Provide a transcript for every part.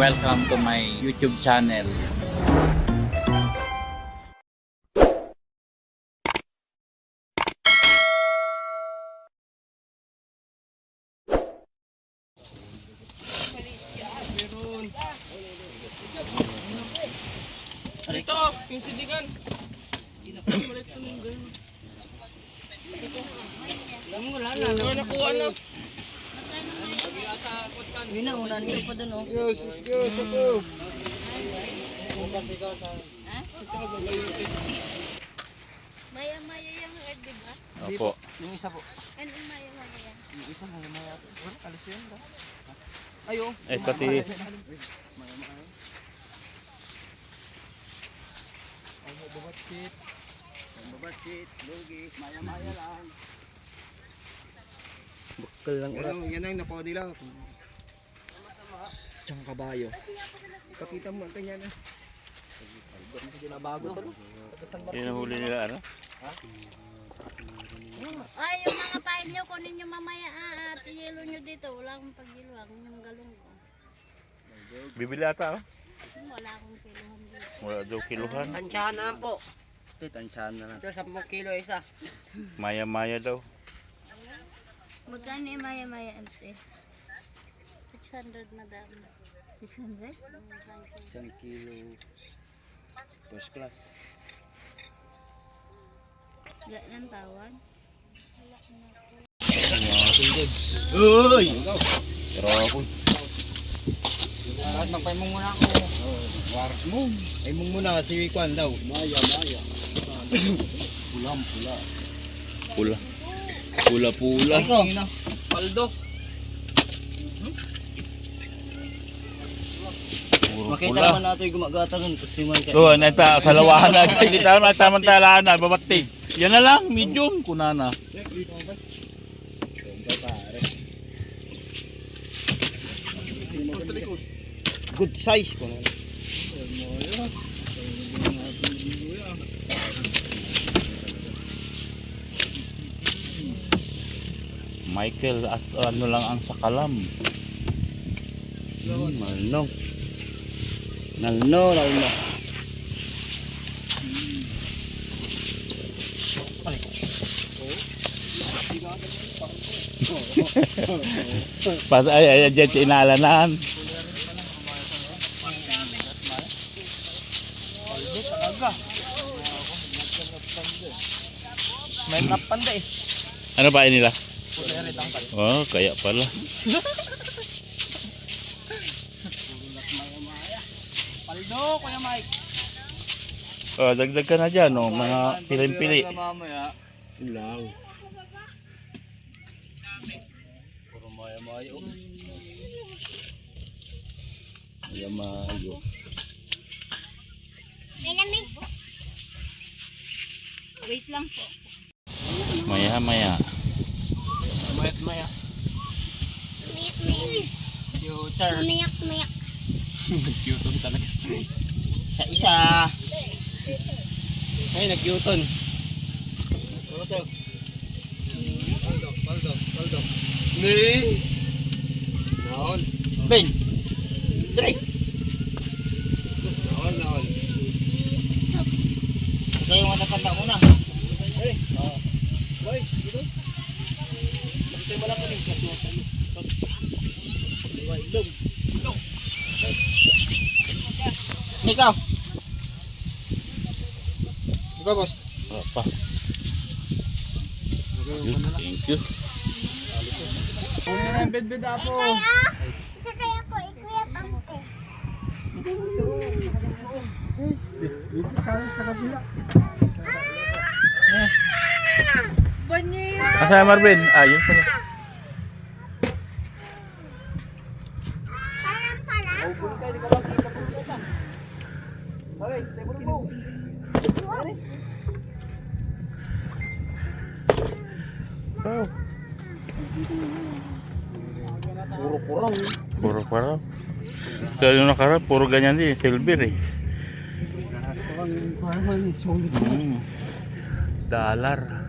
welcome to my YouTube channel. Ito, yung sidigan. Ano nakuha na? Yun na, unan nyo pa dun, oh. Excuse ako. Maya-maya yung head, di ba? Opo. Yung isa po. Ano yung maya-maya? Yung isa maya. Wala, alis yun ba? Ayo. Eh, pati Babatsit, lugi, maya-maya lang. bukal lang urat. Yan ang nakuha nila. Tsang kabayo. Pakita mo ang kanya na. Bago to. Yun ang huli nila, ano? Ay, yung mga pain nyo, kunin nyo mamaya at i-yelo nyo dito. Wala akong pag-iluang, yung galong ko. Bibili ata, oh. Wala akong kiluhan dito. Wala daw kiluhan. Tansyahan na lang po. Ito, tansyahan na lang. Ito, 10 kilo isa. Maya-maya daw. Magkano yung maya-maya, ante? 600, madam. 600? 1 kilo. First class. Wala ng tawad. Uy! Sarapon. Bakit magpaimong muna ako? Waras mo. Paimong muna si Kwan daw. Maya. Pulang-pula. Pula. Pula-pula. Paldo. Puro Makita pula. naman natin yung gumagata nun. Kustiman ka. Oo, nata sa lawahan na. Kita naman tamantalaan na, babatig. Yan na lang, medium kunana. Good size ko. Michael at ano lang ang sakalam. Malno. Nalno. Ay, dyan tinalanan. May napanda eh. Ano ba nila? Oh, kaya pala. Paldo, Kuya Mike. Oh, dagdag ka na dyan, oh, mga piling-pili. Mamaya. Lang. Puro maya-maya. Maya-mayo. Wait lang po. Maya-maya. Maya. Mayak-mayak. Computer. Mayak-mayak. Nag-Qton talaga. Isa. Ay, nag-Qton. Paldo. Ni. Naon. Ben. Dre. Naon. Ito yung matapanda muna. Hey. Boys, dito. Bakit mo lang ko sa tuwa. Ilog. Ikaw, boss. Apa? Thank you. Bed ako. Isa kaya po, ikuya pangke. Dito sa kabila. Banyo! Asa Marvin? Yun pala. Parang pala. Buli kayo, di ka lang kita po kita. Okay, stay mo. Oh. Puro kurang. Puro parang. So yung nakarap, puro ganyan din, silver eh. Dollar.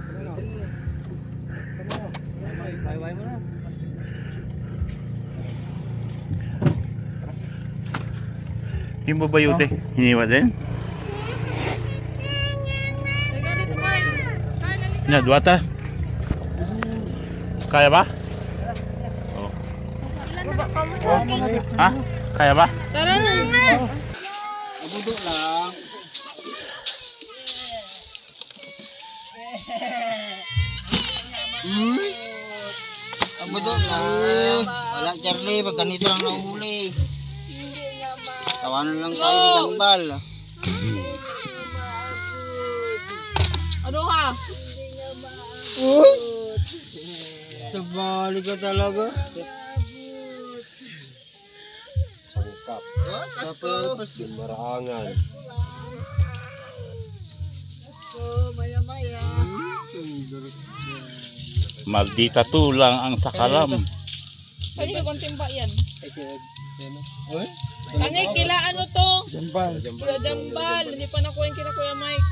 Bye-bye mo na. Yung babayote, hiniwa din? Na, duwata. Kaya ba? Oh. Ha? Kaya ba? Tara na. Abudo lang. Abudo lang. Walang Charlie, pag ganito lang nahuli. Tawanan lang tayo ni Ganbal. Ano ha? Tabali ka talaga. Sangkap. Tapos marangan. Maldita tulang ang sakalam. Kanino kong timba yan? Tangay, kila ano to? Jambal. Kila Jambal. Hindi pa nakuha yung kila Kuya Mike.